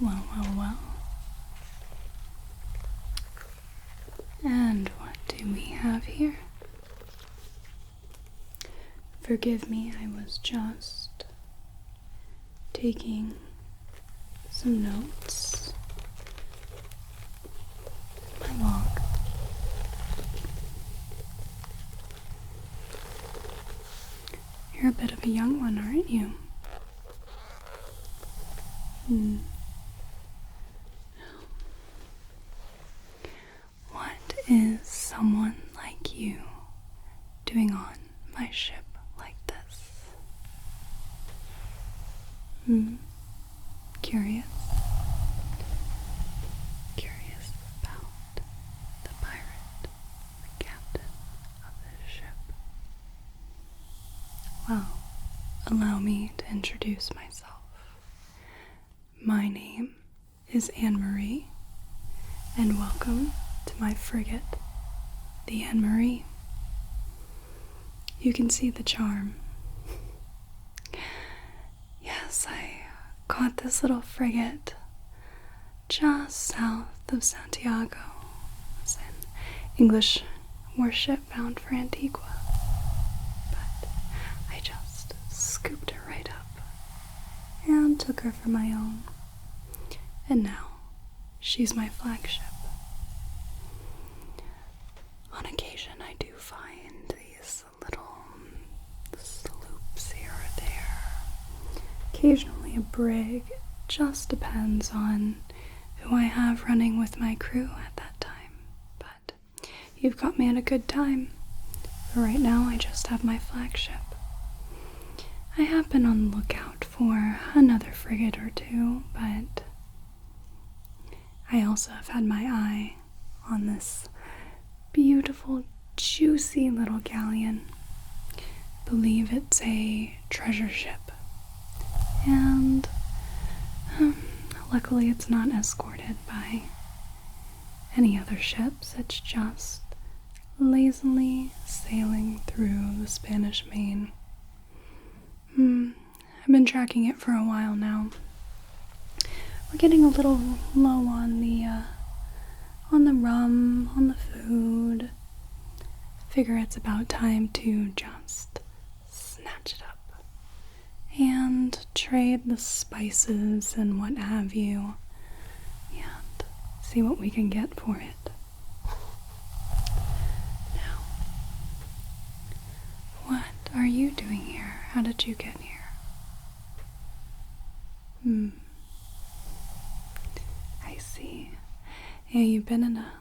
Well. And what do we have here? Forgive me, I was just taking some notes. My log. You're a bit of a young one, aren't you? What is someone like you doing on my ship like this? Curious? Curious about the pirate, the captain of this ship. Well, allow me to introduce myself. My name is Annemarie, and welcome to my frigate, the Annemarie. You can see the charm. Yes, I caught this little frigate just south of Santiago. It's an English warship bound for Antigua. But I just scooped her right up and took her for my own. And now she's my flagship. On occasion, I do find these little sloops here or there. Occasionally a brig. It just depends on who I have running with my crew at that time. But you've got me at a good time. For right now, I just have my flagship. I have been on the lookout for another frigate or two, but I also have had my eye on this beautiful, juicy little galleon. Believe it's a treasure ship. And luckily it's not escorted by any other ships. It's just lazily sailing through the Spanish Main. I've been tracking it for a while now. We're getting a little low on the rum, on the food. Figure it's about time to just snatch it up and trade the spices and what have you, and see what we can get for it. Now, what are you doing here? How did you get here? I see. Yeah, you've been in a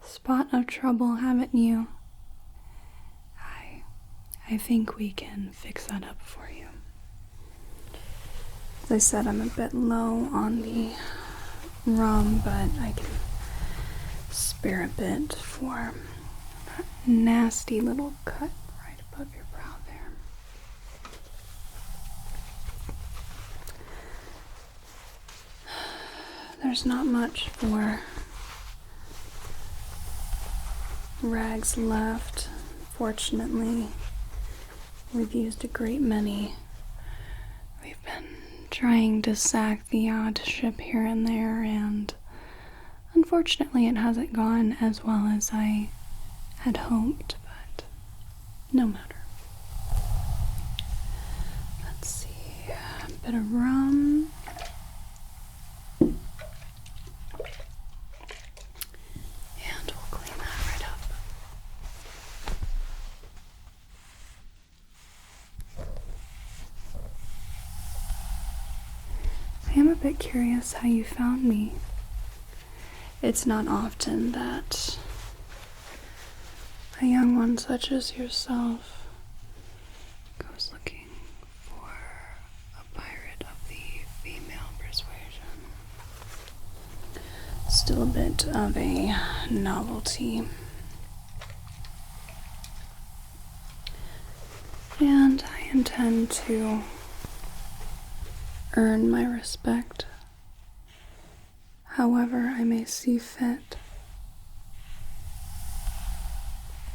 spot of trouble, haven't you? I think we can fix that up for you. As I said, I'm a bit low on the rum, but I can spare a bit for that nasty little cut right above your brow there. There's not much for rags left. Fortunately, we've used a great many. We've been trying to sack the odd ship here and there, and unfortunately it hasn't gone as well as I had hoped, but no matter. Let's see, a bit of rum. I am a bit curious how you found me. It's not often that a young one such as yourself goes looking for a pirate of the female persuasion. Still a bit of a novelty. And I intend to earn my respect, however I may see fit.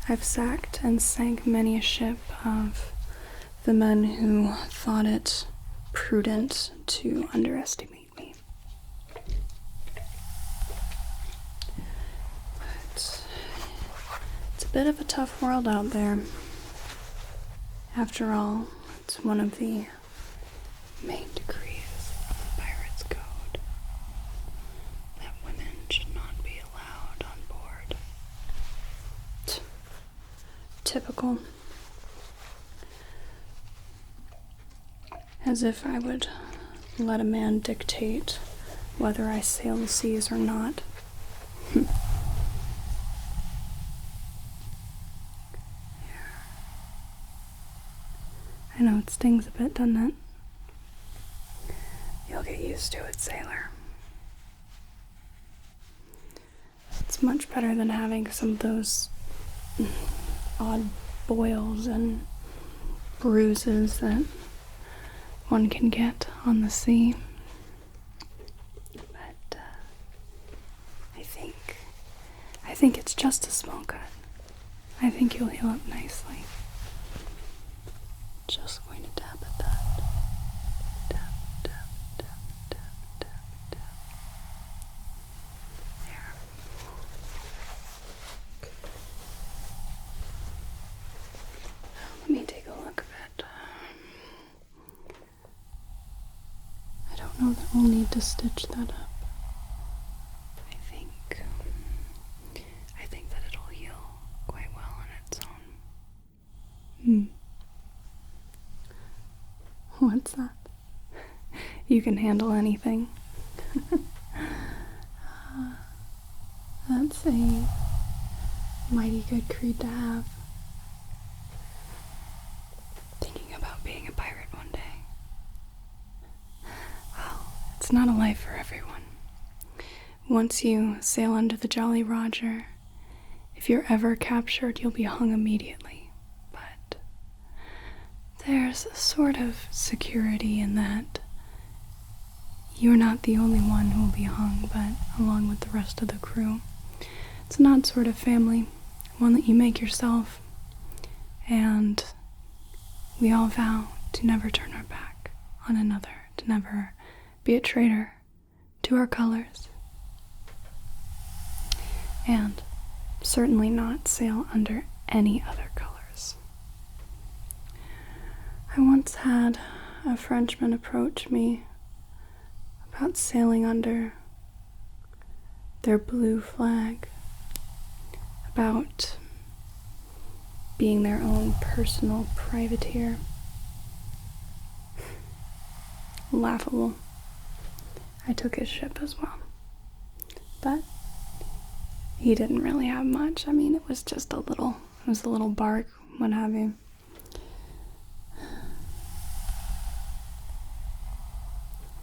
I've sacked and sank many a ship of the men who thought it prudent to underestimate me. bit of a tough world out there. After all, it's one of the main decrees of the Pirates Code that women should not be allowed on board. Typical. As if I would let a man dictate whether I sail the seas or not. I know it stings a bit, doesn't it? You'll get used to it, sailor. It's much better than having some of those odd boils and bruises that one can get on the sea. But I think it's just a small cut. I think you'll heal up nicely. Just going to tap at that. Tap, tap, tap, tap, tap, tap. There. Let me take a look a bit. I don't know that we'll need to stitch that up. I think that it'll heal quite well on its own. What's that? You can handle anything. That's a mighty good creed to have. Thinking about being a pirate one day. Well, it's not a life for everyone. Once you sail under the Jolly Roger, if you're ever captured, you'll be hung immediately. But there's a sort of security in that you're not the only one who will be hung, but along with the rest of the crew. It's an odd sort of family, one that you make yourself, and we all vow to never turn our back on another, to never be a traitor to our colors, and certainly not sail under any other colors. I once had a Frenchman approach me about sailing under their blue flag, about being their own personal privateer. Laughable. I took his ship as well. But he didn't really have much. I mean, it was a little bark, what have you.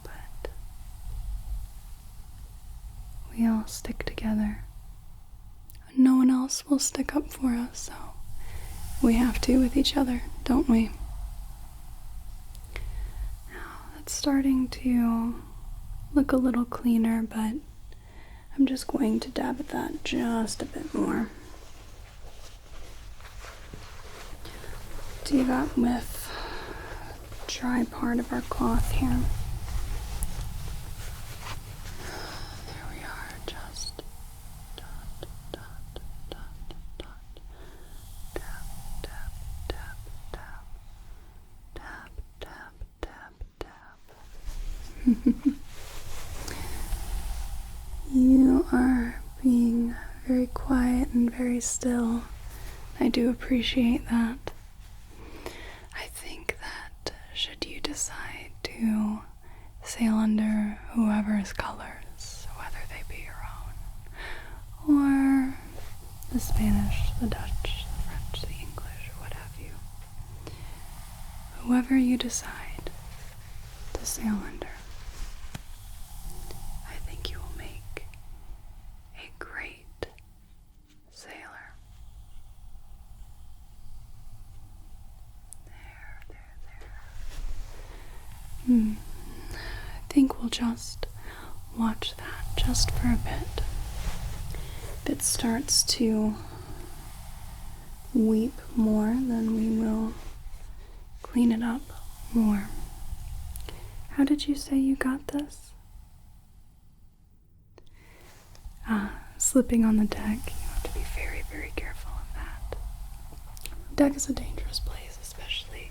But we all stick together. No one else will stick up for us, so we have to with each other, don't we? Now, that's starting to look a little cleaner, but I'm just going to dab at that just a bit more. Do that with dry part of our cloth here. There we are, just dot, dot, dot, dot, tap, tap, tap, tap, tap, tap, tap, tap. You are being very quiet and very still. I do appreciate that. I think that should you decide to sail under whoever's colors, whether they be your own, or the Spanish, the Dutch, the French, the English, what have you, whoever you decide to sail under, I think you will make a great sailor. I think we'll just watch that just for a bit. If it starts to weep more, then we will clean it up more. How did you say you got this? Slipping on the deck. You have to be very, very careful of that. deck is a dangerous place, especially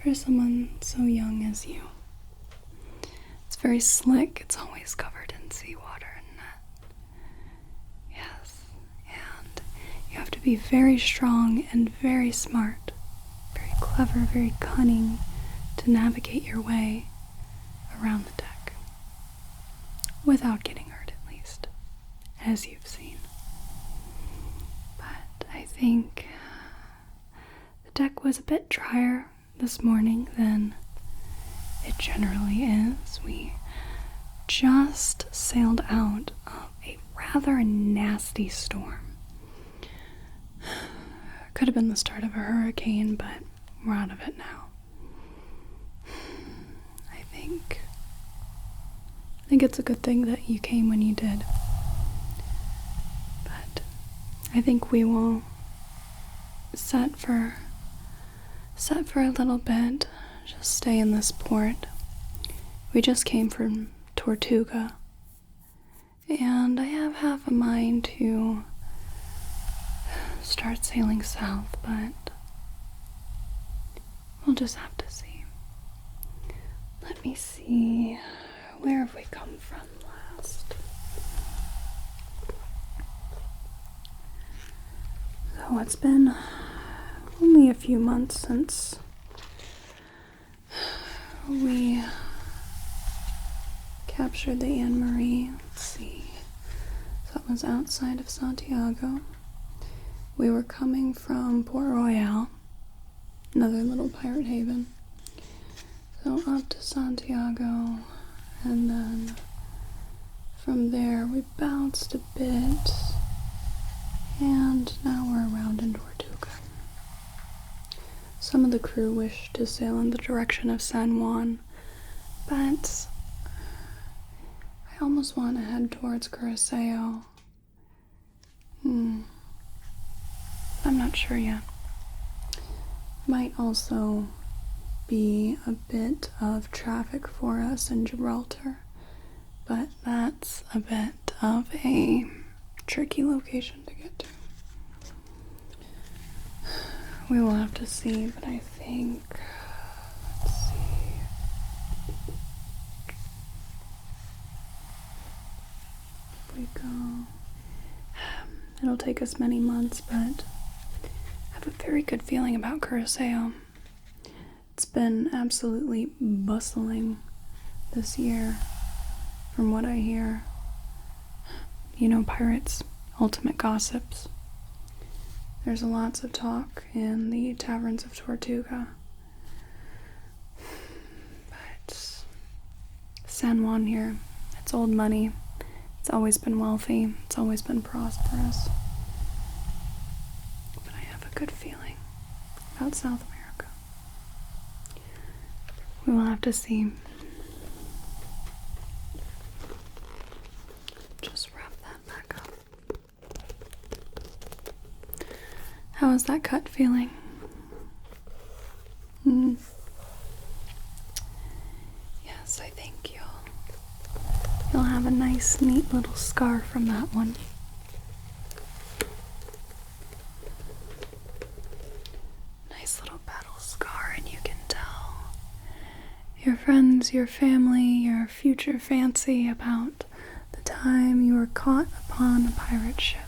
for someone so young as you. It's very slick. It's always covered in seawater and net. Yes, and you have to be very strong and very smart, very clever, very cunning to navigate your way around the deck without getting hurt, at least, as you've seen. But I think the deck was a bit drier this morning than it generally is. We just sailed out of a rather nasty storm. Could have been the start of a hurricane, but we're out of it now. I think it's a good thing that you came when you did. But I think we will set for a little bit. Just stay in this port. We just came from Tortuga, and I have half a mind to start sailing south, but we'll just have to see. Let me see. Where have we come from last? So it's been only a few months since we captured the Annemarie. Let's see. That was outside of Santiago. We were coming from Port Royal, another little pirate haven. So up to Santiago, and then from there we bounced a bit, and now we're around in Tortuga. Some of the crew wished to sail in the direction of San Juan, but I almost want to head towards Curacao. I'm not sure yet. Might also be a bit of traffic for us in Gibraltar, but that's a bit of a tricky location to get to. We will have to see, but I think, let's see. If we go, it'll take us many months, but I have a very good feeling about Curacao. It's been absolutely bustling this year, from what I hear. You know, pirates, ultimate gossips. There's lots of talk in the taverns of Tortuga. But San Juan here, it's old money. It's always been wealthy. It's always been prosperous. But I have a good feeling about South America. We will have to see. Just wrap that back up. How is that cut feeling? Yes, I think you'll have a nice, neat little scar from that one. Nice little battle scar, and you can tell your friends, your family, your future fancy about the time you were caught upon a pirate ship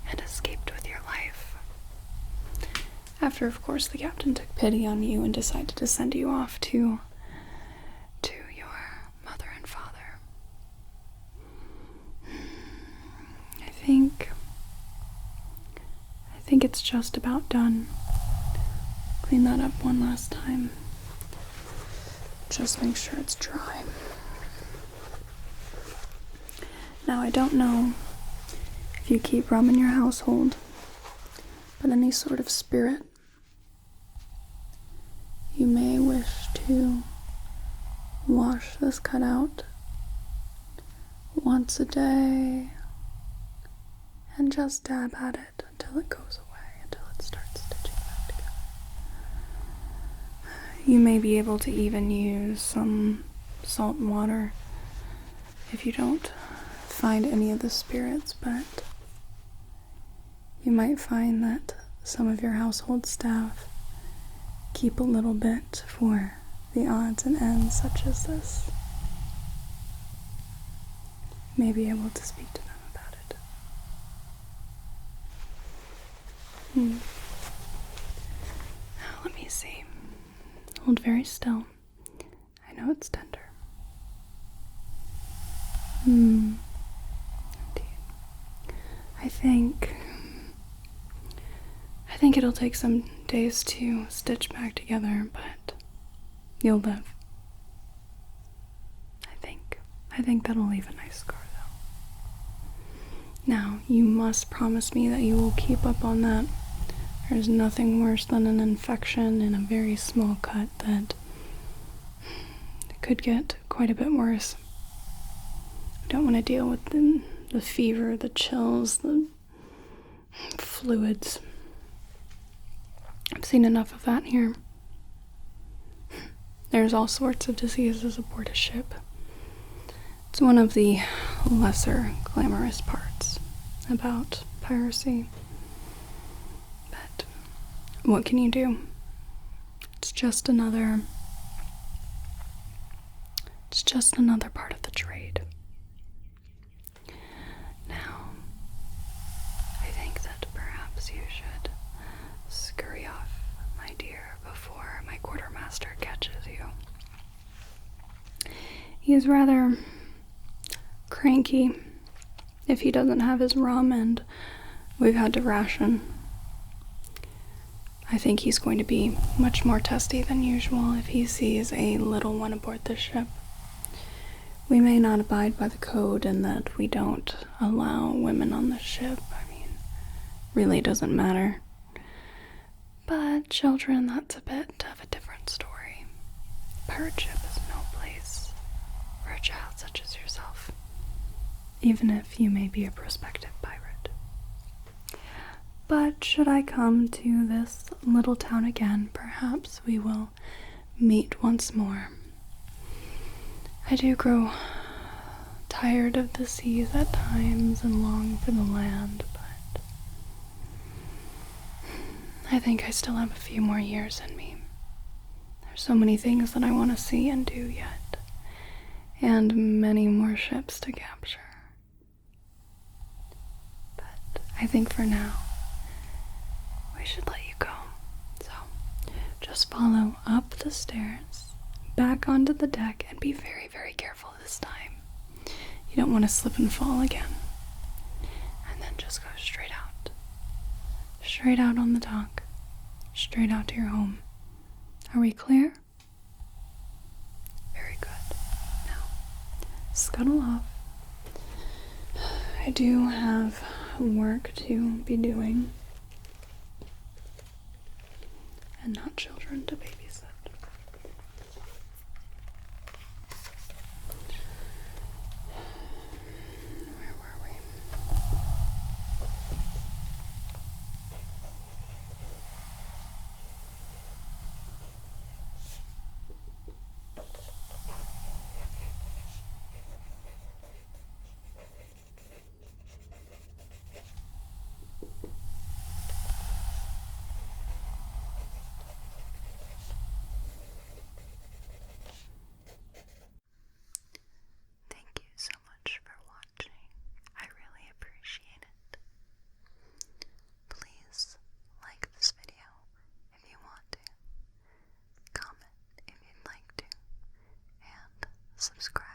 and escaped with your life. After, of course, the captain took pity on you and decided to send you off to your mother and father. I think it's just about done. Clean that up one last time. Just make sure it's dry. Now, I don't know if you keep rum in your household, but any sort of spirit, you may wish to wash this cutout once a day and just dab at it until it goes away, until it starts stitching back together. You may be able to even use some salt and water if you don't find any of the spirits, but you might find that some of your household staff keep a little bit for the odds and ends such as this. May be able to speak to them about it. Now, let me see. Hold very still. I know it's tender. Indeed. I think it'll take some days to stitch back together, but you'll live. I think that'll leave a nice scar, though. Now, you must promise me that you will keep up on that. There's nothing worse than an infection in a very small cut that could get quite a bit worse. I don't want to deal with the fever, the chills, the fluids. I've seen enough of that here. There's all sorts of diseases aboard a ship. It's one of the lesser glamorous parts about piracy. But what can you do? It's just another part of the trade. Now, I think that perhaps you should scurry off, my dear, before my quartermaster catches you. He is rather cranky if he doesn't have his rum, and we've had to ration. I think he's going to be much more testy than usual if he sees a little one aboard this ship. We may not abide by the code in that we don't allow women on the ship. I mean, really doesn't matter. But children, that's a bit of a different story. Pirate ship is no place for a child such as yourself, even if you may be a prospective pirate. But should I come to this little town again, perhaps we will meet once more. I do grow tired of the seas at times and long for the land, but I think I still have a few more years in me. There's so many things that I want to see and do yet, and many more ships to capture. But I think for now, we should let you go. So, just follow up the stairs, back onto the deck, and be very, very careful this time. You don't want to slip and fall again. And then just go straight out. Straight out on the dock. Straight out to your home. Are we clear? Very good. Now, scuttle off. I do have work to be doing, and not children to babysit. Where were we? Thank you so much for watching. I really appreciate it. Please like this video if you want to, comment if you'd like to, and subscribe